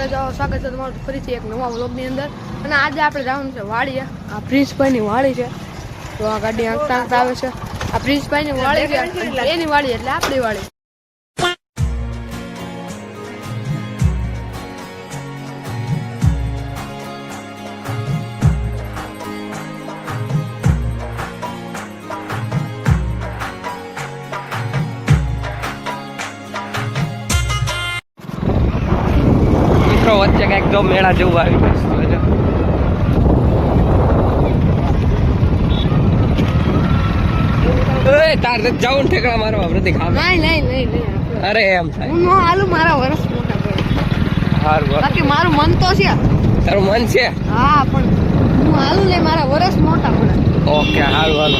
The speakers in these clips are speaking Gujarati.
સ્વાગત છે તમારું ફરીથી એક નવા વ્લોગની અંદર અને આજે આપણે જવાનું છે વાડીએ આ પ્રિન્સભાઈની વાડી છે તો આ ગાડી આંકતા આવે છે આ પ્રિન્સભાઈની વાડી છે એની વાડી એટલે આપણી વાડી વચ્ચે કઈક જો મેળા જેવું આવી તાર જાઉં ઠેકડા મારવા પ્રતિક નહીં અરે એમ થાય હું નો હાલું મારા વરસ મોટા પડે સારું બાકી મારું મન તો છે તારું મન છે હા પણ હું હાલું ને મારા વરસ મોટા પડે ઓકે સારું હાલો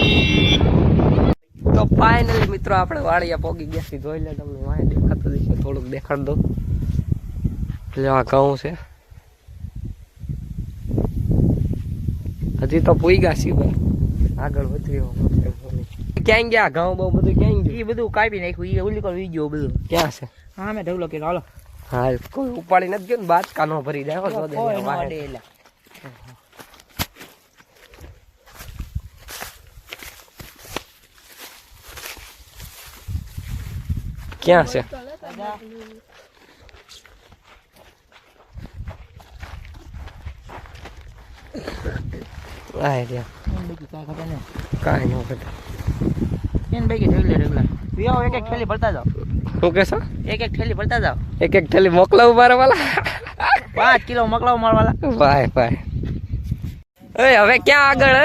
તો ફાઇનલી મિત્રો આપણે વાડિયા પોગી ગયા છીએ જોઈ લે તમને વાય દેખાતું છે થોડુંક દેખાડ દો એટલે આ ઘઉં છે હજી તો પૂઈ છીએ ભાઈ આગળ વધ્યો ક્યાં ગયા ઘઉં બહુ બધું ક્યાં ગયું એ બધું કાપી નાખ્યું એ ઓલી વી ગયો બધું ક્યાં છે હા મેં ઢગલો કર્યો હાલો હા કોઈ ઉપાડી નથી ગયો ને બાચકા નો ભરી જાય ક્યાં છે કાંઈ ન ખબર એને ભાઈ ઢગલા વિયો એક થેલી ભરતા જાઓ શું કહેશો એક થેલી ભરતા જાઓ એક થેલી મોકલાવું મારા વાલા 5 કિલો મોકલાવો મારવાલા ભાઈ હવે ક્યાં આગળ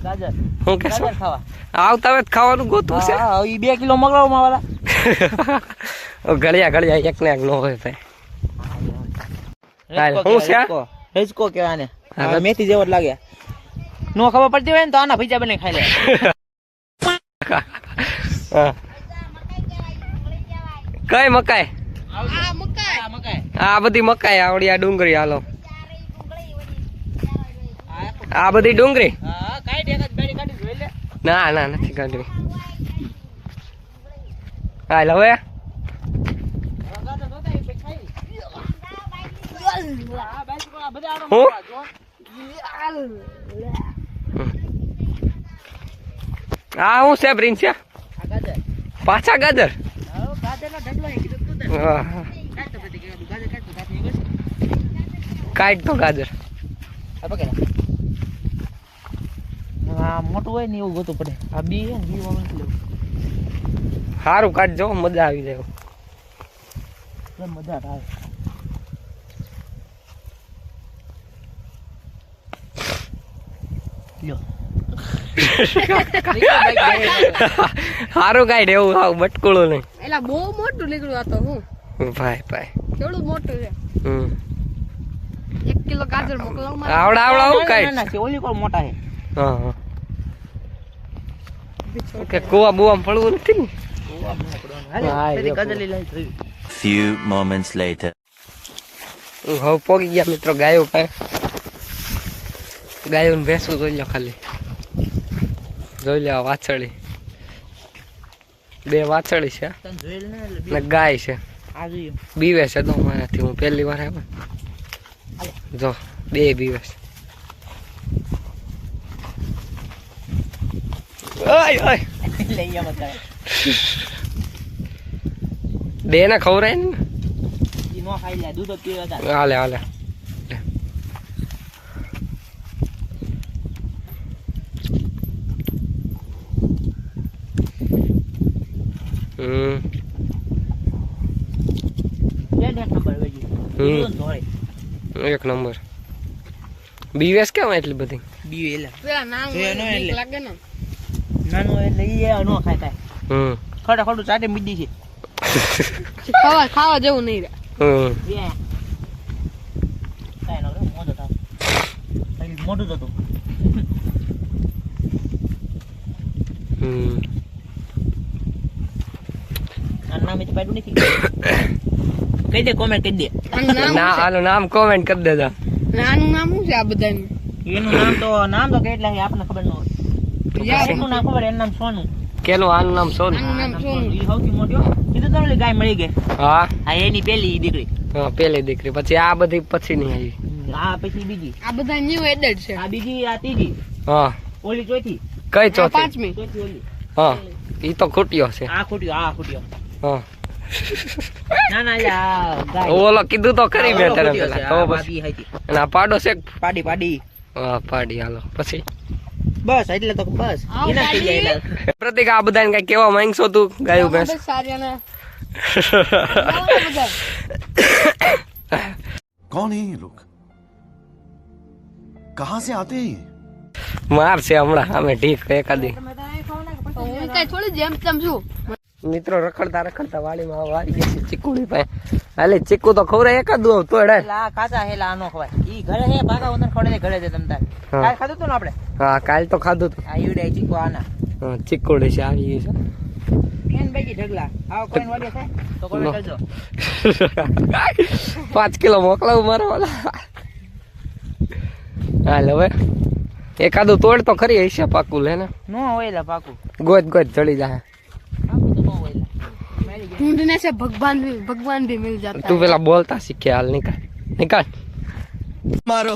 ગાજર શું કહેશો ગાજર ખાવા આવતા હવે ખાવાનું ગોતવું છે હા એ 2 કિલો મોકલાવો મારવાલા ઘડિયા એક ને એક નો હોય ભાઈ શું છે હેજકો કેવા ને મેથી જેવો જ લાગે નો ખબર પડતી હોય ને તો આના ભજીયા બને ખાઈ લે કઈ મકાઈ આ બધી મકાઈ આવડી આ ડુંગળી હાલો આ બધી ડુંગળી ના નથી કાઢવી હાલ હવે હા હું છે પ્રિન્સ છે પાછા ગાજર કાઢ તો ગાજર મોટું હોય ને એવું ગોતું પડે આ બી હે ને બી સારું કાઢજો મજા આવી જાય મજા આવે સારું કાઢ એવું આવ બટકુળું નહીં એટલે બહુ મોટું નીકળ્યું આ તો હું ભાઈ કેવડું મોટું છે 1 કિલો ગાજર મોકલાવ આવડા કાઢ ઓલી કોલ મોટા છે હા કે કુવા બુવા પડવું નથી ને few moments later હવે પોગી ગયા મિત્રો ગાયો પાસે ગાયો ને ભેંસું જોઈ લો ખાલી જોઈ લે વાછળી 2 વાછળી છે ને ગાય છે બીવે છે તો મારાથી હું પહેલી વાર આવ્યો જો 2 બીવે છે બે ને ખવરાય ને હાલે એક નંબર બીવેસ કેમ એટલી બધી લાગે ને નાનું એટલે ઈ નો ખાય કાય ખોટું ચાટે મીડી છે ખાવા જેવું નહીં મોટું હતું નામ પાડું નથી કહી દે કોમેન્ટ કરી દે નામ કોમેન્ટ કરી દેજો નાનું નામ શું છે આ બધાનું એનું નામ તો કેટલા છે આપણને ખબર ન હોય એનું નામ ખબર એનું નામ સોનું કેનું આનું નામ સોનું આનું નામ સોનું ઈ સૌથી મોટો કીધું તો ઓલી ગાય મળી ગઈ. હા હા એની પેલી દીકરી. હા પેલી દીકરી, પછી આ બધી પછી ની આવી. આ પછી બીજી. આ બધા ન્યુ એડેડ છે. આ બીજી, આ ત્રીજી, હા ઓલી ચોથી, કઈ આ ચોથી? પાંચમી. ચોથી ઓલી. હા ઈ તો ખૂટ્યો છે. આ ખૂટ્યો, આ ખૂટ્યો. હા ના ના એટલે આ ગાય. ઓલો કીધું તો ખરી આ મેં ઓલો તને ખૂટ્યો છે, પેલા. આ તો બાકી પછી હતી. અને આ પાડો છે. પાડી પાડી. હા પાડી, હાલો પછી. બસ એટલે તો બસ આવ એના થઈ જાય ગાડી. એટલે. પ્રતિક આ બધાને કઈ કેવા માંગશો તું ગાયું ભેંસ? બસ સારિયાના બધા. कौन है ये लोग कहां से आते हैं ये? માર છે હમણાં અમે ઢીક એકાદી. હું કઈ થોડી જેમ તેમ છું. મિત્રો રખડતા રખડતા વાડીમાં વાળી ગયા છે ચીકુની પાસે. હાલે ચીકુ તો ખવડાય એકાદું તોડે. એટલે આ કાચા હેલા આનો ખવાય. ઈ ઘરે હે ભાગા વંદન ખવડે ઘરે છે તમ તાર. હા. કાલ ખાધું તું ને આપણે. હા કાલ તો ખાધું તું. આ ઈવડે ચીકુ આના. હા ચીકુડી છે આવી ગઈ છે. એન બેગી ઢગલા. આવો કોઈન વાગે થાય તો કોમે કરજો. 5 કિલો મોકલાવું મારા વાલા. હાલ હવે એકાદું તોડ તો ખરી હશે પાકું લે ને. નો હોયલા પાકું. ગોત ગોત જડી જાય. પાકું તો નો હોયલા. મારી ગયા. ढूंढने से भगवान भी मिल जाता તું है. પેલા બોલતા શીખે. હાલ નીકળ નીકળ. मारो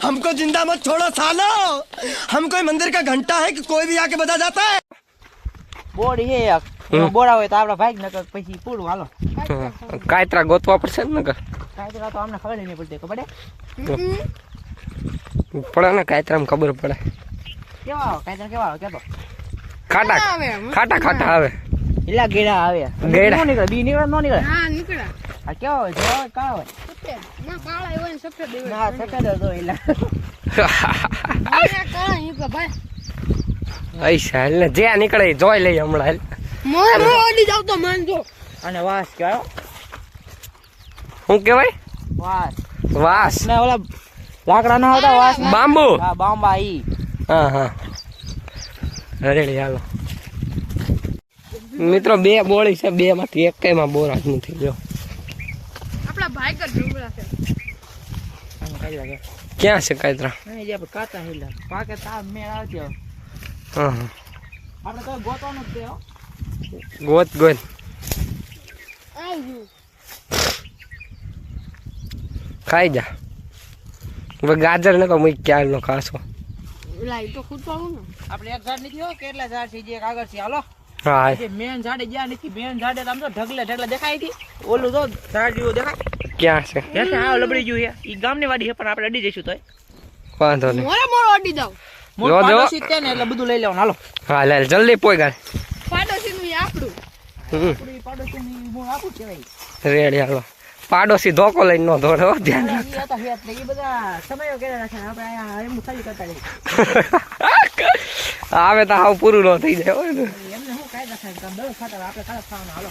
हमको जिंदा मत छोड़ो सालो, हम कोई मंदिर का घंटा है कि कोई भी आके बजा जाता है. બોડી હે એક. બોડા હોય તો આપડા ભાઈ નકર પછી પૂરું હાલો. કાયતરા ગોતવા પડશે ને નકર. કાંઈ તો અમને ખબર નહીં પડતી ખબર હે. પડે ને કાયતરામાં ખબર પડે. કેવા આવો કાંઈ કેવા આવો કેતો. ખાટા ખાટા ખાટા આવે. એલા ગેડા આવે. ગેડા. નો નીકળે બી નીકળે નો નીકળે. હા નીકળ્યા. આ કેવા હોય જેવા હોય કાળા હોય. સફેદ. ના કાળા હોય ને સફેદ હોય. ના સફેદ હતો એલા. આ કાળા ઈ કે ભાઈ. પૈસા એટલે જે નીકળે એ જોઈ લઈએ હમણાં. હાલ. મોરે ઓડી જાવ તો માનજો. અને વાસ કહેવાય. શું કેવાય? વાસ. વાસ. ના ઓલા લાકડા ના આવતા વાસ ના. બાંબુ. હા બાંબા ઈ. હા હા રેડી હાલો. મિત્રો 2 બોળી છે, 2 માંથી એક કઈમાં બોરા જ નથી. જો આપણા ભાઈ કર ઢુંગળા છે. આમ કાઈ લાગે. ક્યાં છે કાયતરા? નહીં જે આપણે કાચા હેલા પાકે તા મેળ આવતી હવે. હા હા આપણે તો ગોતવાનું જ છે હો. ગોત ગોત. આવ્યું. ખાઈ જા. હવે ગાજર ને તો મૂક ક્યાર નો ખાશો. લાઈ તો ખુદ પાડું ને. આપણે એક ઝાડ નથી હો કેટલા ઝાડ છે જે એક આગળ છે હાલો. હા જે મેન ઝાડે જ્યાં નથી મેન ઝાડે આમ તો ઢગલે ઢગલે દેખાય છે. ઓલું તો ઝાડ જેવું દેખાય. ક્યાં છે? એટલે આ લબડી ગયું છે. ઈ ગામની વાડી છે પણ આપણે અડી જઈશું તોય. વાંધો નહીં. મોરે ઓડી જાવ. મોટો જો. પાડોશી છે ને એટલે બધું લઈ લેવાનું હાલો. હા લે જલ્દી પોઈ ગાય. પાડોશી નું આપણું. આપણી પાડોશીની હું આપું કહેવાય. રેડી હાલો. પાડોશી ધોકો લઈને નો દોડે હો, ધ્યાન રાખ. ઈ હતા હેત ને ઈ બધા સમયો કેરા રાખે આપણે અહીંયા એમ ખાલી કરતા રહીએ. આવે તો હાવ પૂરું ન થઈ જાય હો. એમને હું કાયદા થાય દસ ખાતા આપણે ખાતા ખાવાનું હાલો.